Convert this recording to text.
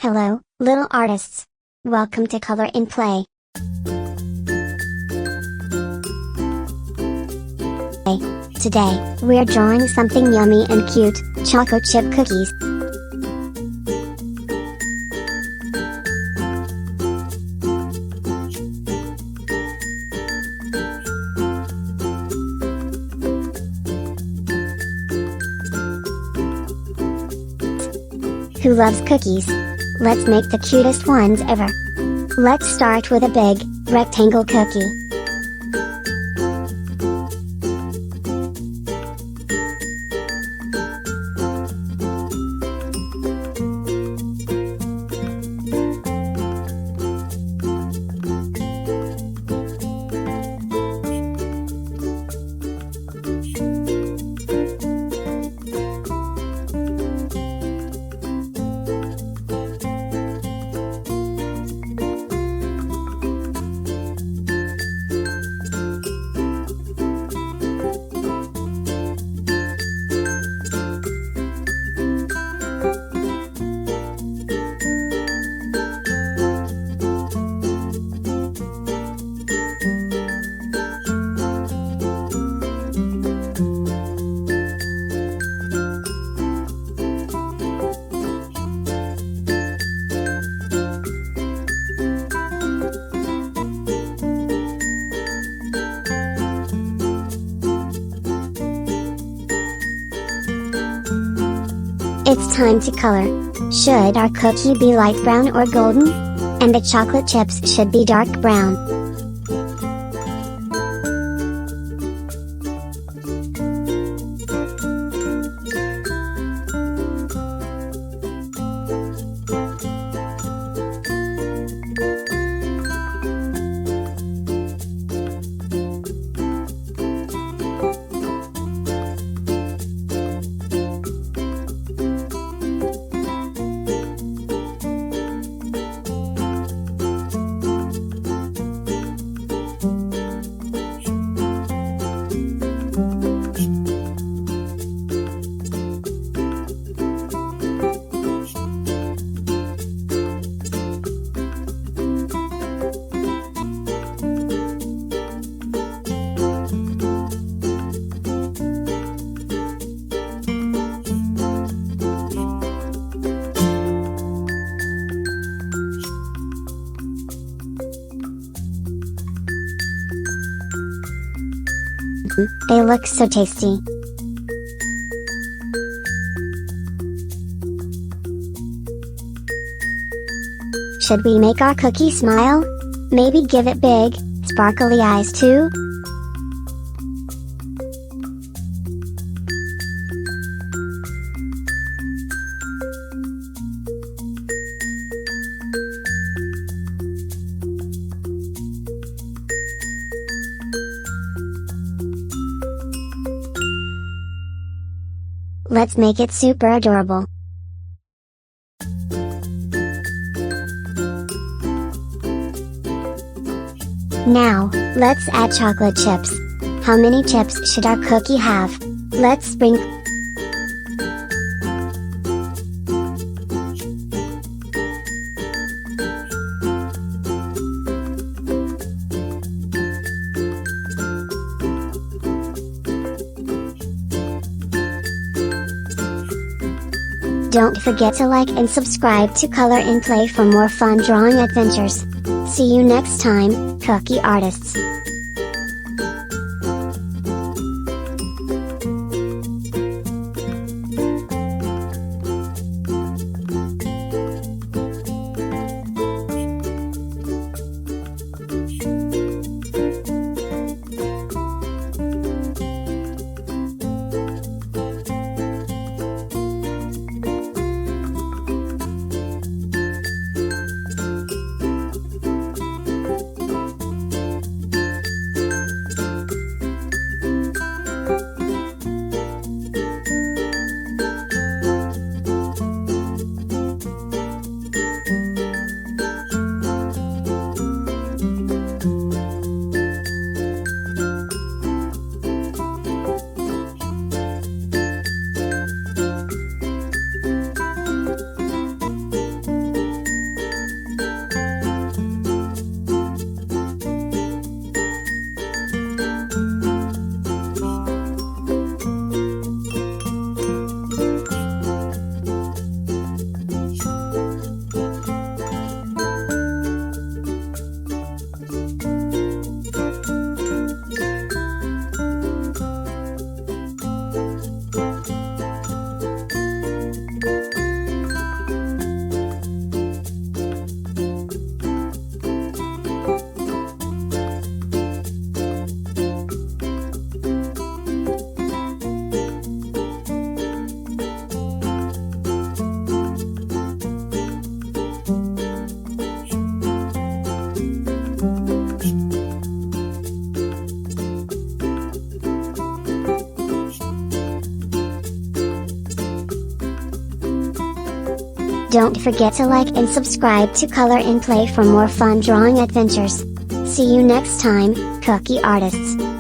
Hello, little artists. Welcome to Color in Play. Today, we're drawing something yummy and cute, chocolate chip cookies. Who loves cookies? Let's make the cutest ones ever. Let's start with a big, rectangle cookie. It's time to color. Should our cookie be light brown or golden? And the chocolate chips should be dark brown. They look so tasty. Should we make our cookie smile? Maybe give it big, sparkly eyes too? Let's make it super adorable. Now, let's add chocolate chips. How many chips should our cookie have? Let's sprinkle. Don't forget to like and subscribe to Color in Play for more fun drawing adventures. See you next time, cookie artists. Don't forget to like and subscribe to Color and Play for more fun drawing adventures. See you next time, cookie artists!